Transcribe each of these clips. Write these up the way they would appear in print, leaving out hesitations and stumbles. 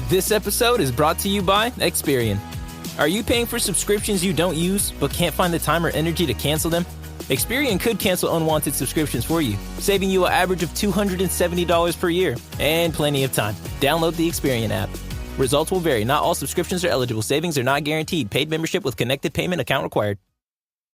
This episode is brought to you by Experian. Are you paying for subscriptions you don't use but can't find the time or energy to cancel them? Experian could cancel unwanted subscriptions for you, saving you an average of $270 per year and plenty of time. Download the Experian app. Results will vary. Not all subscriptions are eligible. Savings are not guaranteed. Paid membership with connected payment account required.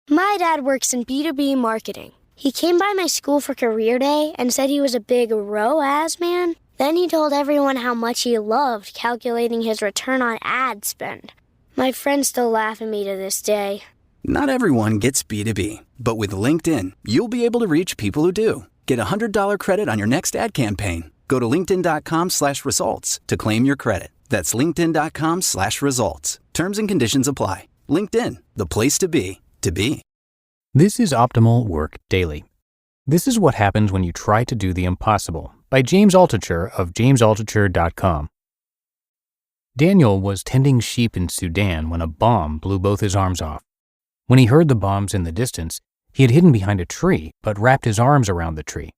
My dad works in B2B marketing. He came by my school for career day and said he was a big ROAS man. Then he told everyone how much he loved calculating his return on ad spend. My friends still laugh at me to this day. Not everyone gets B2B, but with LinkedIn, you'll be able to reach people who do. Get a $100 credit on your next ad campaign. Go to linkedin.com/results to claim your credit. That's linkedin.com/results. Terms and conditions apply. LinkedIn, the place to be, to be. This is Optimal Work Daily. This is what happens when you try to do the impossible, by James Altucher of jamesaltucher.com. Daniel was tending sheep in Sudan when a bomb blew both his arms off. When he heard the bombs in the distance, he had hidden behind a tree but wrapped his arms around the tree.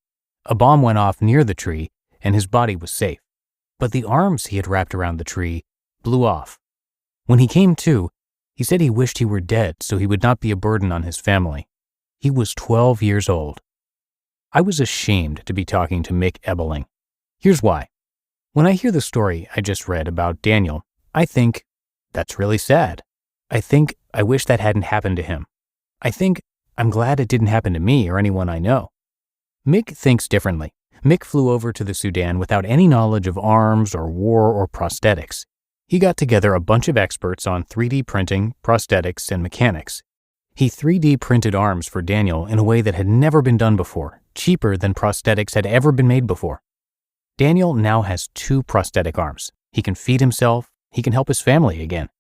A bomb went off near the tree and his body was safe. But the arms he had wrapped around the tree blew off. When he came to, he said he wished he were dead so he would not be a burden on his family. He was 12 years old. I was ashamed to be talking to Mick Ebeling. Here's why. When I hear the story I just read about Daniel, I think, that's really sad. I think I wish that hadn't happened to him. I think I'm glad it didn't happen to me or anyone I know. Mick thinks differently. Mick flew over to the Sudan without any knowledge of arms or war or prosthetics. He got together a bunch of experts on 3D printing, prosthetics, and mechanics. He 3D printed arms for Daniel in a way that had never been done before, cheaper than prosthetics had ever been made before. Daniel now has 2 prosthetic arms. He can feed himself. He can help his family again.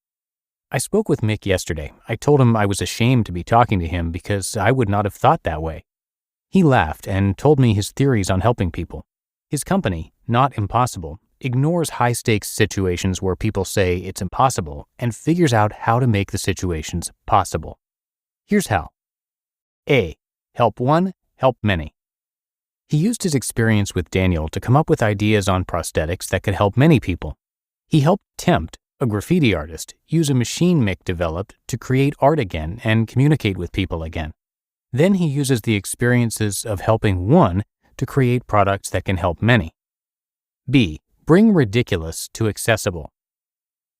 I spoke with Mick yesterday. I told him I was ashamed to be talking to him because I would not have thought that way. He laughed and told me his theories on helping people. His company, Not Impossible, ignores high-stakes situations where people say it's impossible and figures out how to make the situations possible. Here's how. A. Help one, help many. He used his experience with Daniel to come up with ideas on prosthetics that could help many people. He helped Tempt, a graffiti artist, use a machine Mick developed to create art again and communicate with people again. Then he uses the experiences of helping one to create products that can help many. B. Bring ridiculous to accessible.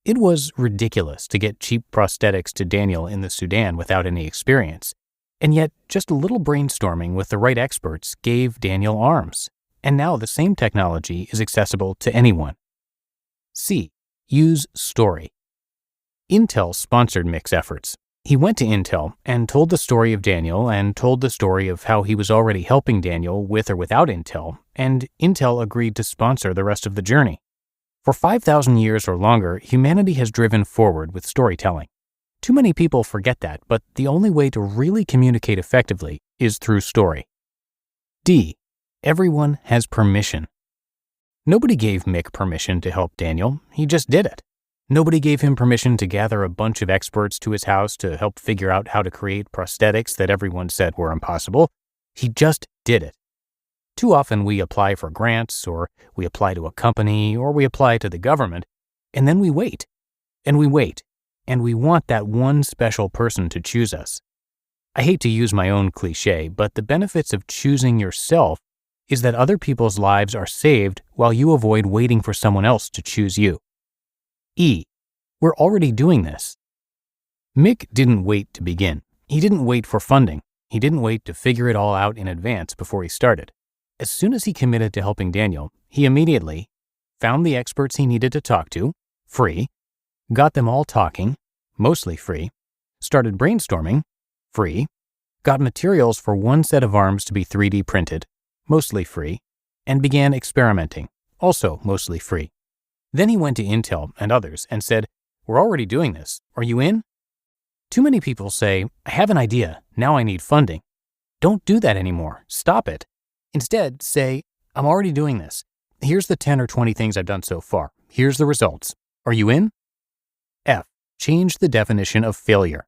It was ridiculous to get cheap prosthetics to Daniel in the Sudan without any experience. And yet, just a little brainstorming with the right experts gave Daniel arms. And now the same technology is accessible to anyone. C. Use story. Intel sponsored Mick's efforts. He went to Intel and told the story of Daniel and told the story of how he was already helping Daniel with or without Intel, and Intel agreed to sponsor the rest of the journey. For 5,000 years or longer, humanity has driven forward with storytelling. Too many people forget that, but the only way to really communicate effectively is through story. D. Everyone has permission. Nobody gave Mick permission to help Daniel. He just did it. Nobody gave him permission to gather a bunch of experts to his house to help figure out how to create prosthetics that everyone said were impossible. He just did it. Too often we apply for grants, or we apply to a company, or we apply to the government, and then we wait, and we wait, and we want that one special person to choose us. I hate to use my own cliche, but the benefits of choosing yourself is that other people's lives are saved while you avoid waiting for someone else to choose you. E. We're already doing this. Mick didn't wait to begin. He didn't wait for funding. He didn't wait to figure it all out in advance before he started. As soon as he committed to helping Daniel, he immediately found the experts he needed to talk to, free, got them all talking, mostly free, started brainstorming, free, got materials for one set of arms to be 3D printed, mostly free, and began experimenting, also mostly free. Then he went to Intel and others and said, "We're already doing this. Are you in?" Too many people say, "I have an idea. Now I need funding." Don't do that anymore. Stop it. Instead, say, "I'm already doing this. Here's the 10 or 20 things I've done so far. Here's the results. Are you in?" F. Change the definition of failure.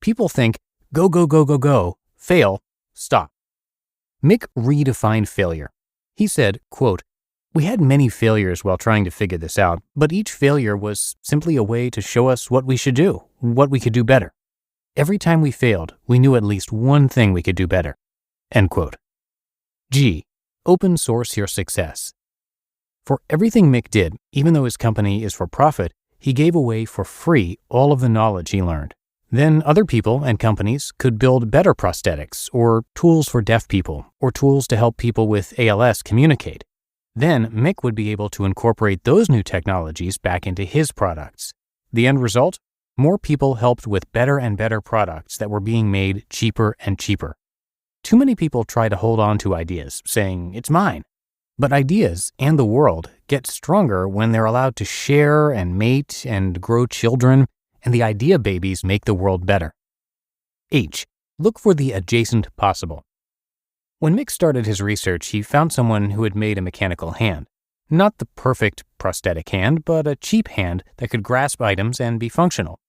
People think, go, go, go, go, go, fail, stop. Mick redefined failure. He said, quote, We had many failures while trying to figure this out, but each failure was simply a way to show us what we should do, what we could do better. Every time we failed, we knew at least one thing we could do better." End quote. G. Open source your success. For everything Mick did, even though his company is for profit, he gave away for free all of the knowledge he learned. Then other people and companies could build better prosthetics, or tools for deaf people, or tools to help people with ALS communicate. Then Mick would be able to incorporate those new technologies back into his products. The end result? More people helped with better and better products that were being made cheaper and cheaper. Too many people try to hold on to ideas, saying, "It's mine." But ideas and the world get stronger when they're allowed to share and mate and grow children, and the idea babies make the world better. H. Look for the adjacent possible. When Mick started his research, he found someone who had made a mechanical hand. Not the perfect prosthetic hand, but a cheap hand that could grasp items and be functional.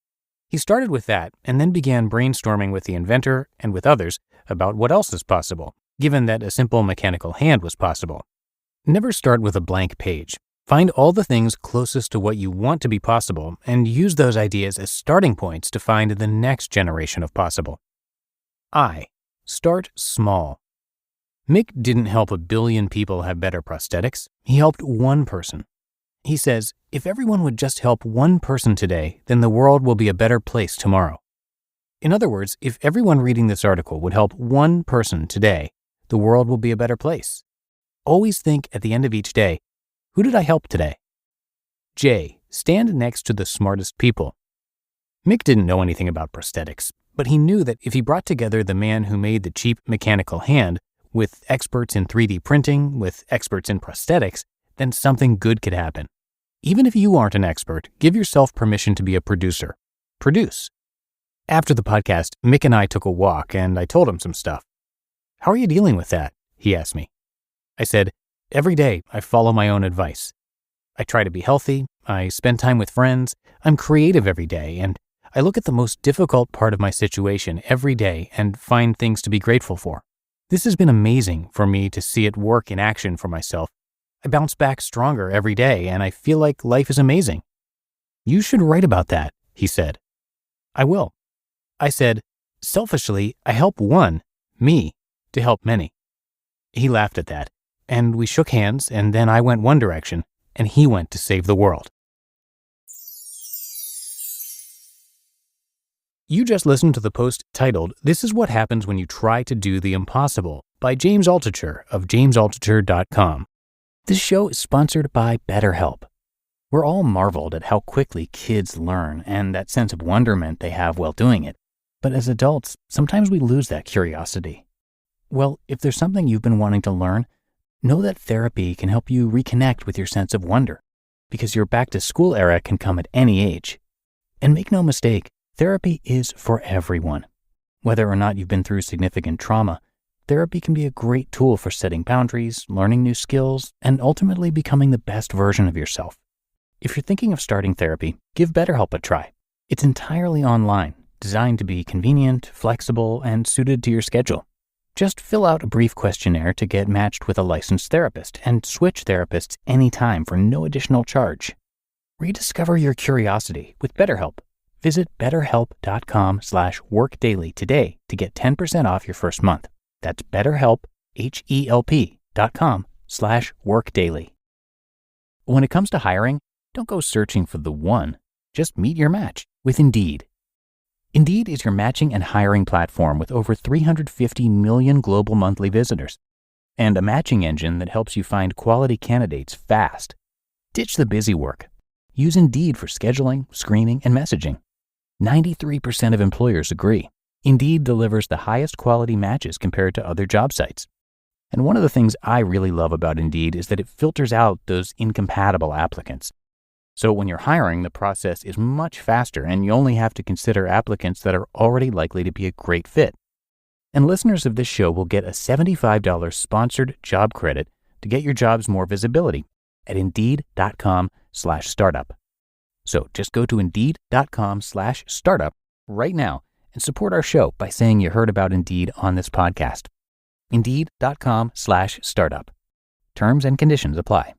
He started with that and then began brainstorming with the inventor and with others about what else is possible, given that a simple mechanical hand was possible. Never start with a blank page. Find all the things closest to what you want to be possible and use those ideas as starting points to find the next generation of possible. I. Start small. Mick didn't help a billion people have better prosthetics. He helped one person. He says, if everyone would just help one person today, then the world will be a better place tomorrow. In other words, if everyone reading this article would help one person today, the world will be a better place. Always think at the end of each day, who did I help today? J. Stand next to the smartest people. Mick didn't know anything about prosthetics, but he knew that if he brought together the man who made the cheap mechanical hand with experts in 3D printing, with experts in prosthetics, then something good could happen. Even if you aren't an expert, give yourself permission to be a producer. Produce. After the podcast, Mick and I took a walk, and I told him some stuff. "How are you dealing with that?" he asked me. I said, "Every day I follow my own advice. I try to be healthy, I spend time with friends, I'm creative every day, and I look at the most difficult part of my situation every day and find things to be grateful for. This has been amazing for me to see it work in action for myself. I bounce back stronger every day, and I feel like life is amazing." "You should write about that," he said. "I will." I said, "Selfishly, I help one, me, to help many." He laughed at that, and we shook hands, and then I went one direction, and he went to save the world. You just listened to the post titled, "This is what happens when you try to do the impossible," by James Altucher of jamesaltucher.com. This show is sponsored by BetterHelp. We're all marveled at how quickly kids learn and that sense of wonderment they have while doing it. But as adults, sometimes we lose that curiosity. Well, if there's something you've been wanting to learn, know that therapy can help you reconnect with your sense of wonder, because your back-to-school era can come at any age. And make no mistake, therapy is for everyone. Whether or not you've been through significant trauma, therapy can be a great tool for setting boundaries, learning new skills, and ultimately becoming the best version of yourself. If you're thinking of starting therapy, give BetterHelp a try. It's entirely online, designed to be convenient, flexible, and suited to your schedule. Just fill out a brief questionnaire to get matched with a licensed therapist and switch therapists anytime for no additional charge. Rediscover your curiosity with BetterHelp. Visit betterhelp.com/workdaily today to get 10% off your first month. That's BetterHelp, HELP.com/workdaily. When it comes to hiring, don't go searching for the one. Just meet your match with Indeed. Indeed is your matching and hiring platform with over 350 million global monthly visitors and a matching engine that helps you find quality candidates fast. Ditch the busy work. Use Indeed for scheduling, screening, and messaging. 93% of employers agree. Indeed delivers the highest quality matches compared to other job sites. And one of the things I really love about Indeed is that it filters out those incompatible applicants. So when you're hiring, the process is much faster and you only have to consider applicants that are already likely to be a great fit. And listeners of this show will get a $75 sponsored job credit to get your jobs more visibility at Indeed.com/startup. So just go to Indeed.com/startup right now and support our show by saying you heard about Indeed on this podcast. Indeed.com/startup. Terms and conditions apply.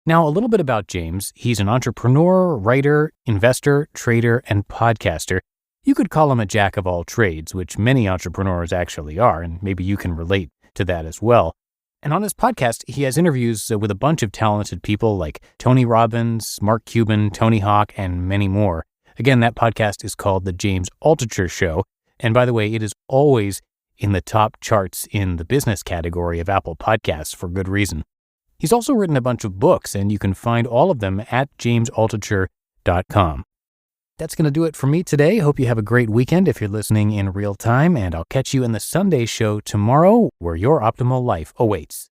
Now, a little bit about James. He's an entrepreneur, writer, investor, trader, and podcaster. You could call him a jack of all trades, which many entrepreneurs actually are, and maybe you can relate to that as well. And on his podcast, he has interviews with a bunch of talented people like Tony Robbins, Mark Cuban, Tony Hawk, and many more. Again, that podcast is called The James Altucher Show. And by the way, it is always in the top charts in the business category of Apple Podcasts for good reason. He's also written a bunch of books, and you can find all of them at jamesaltucher.com. That's going to do it for me today. Hope you have a great weekend if you're listening in real time, and I'll catch you in the Sunday show tomorrow, where your optimal life awaits.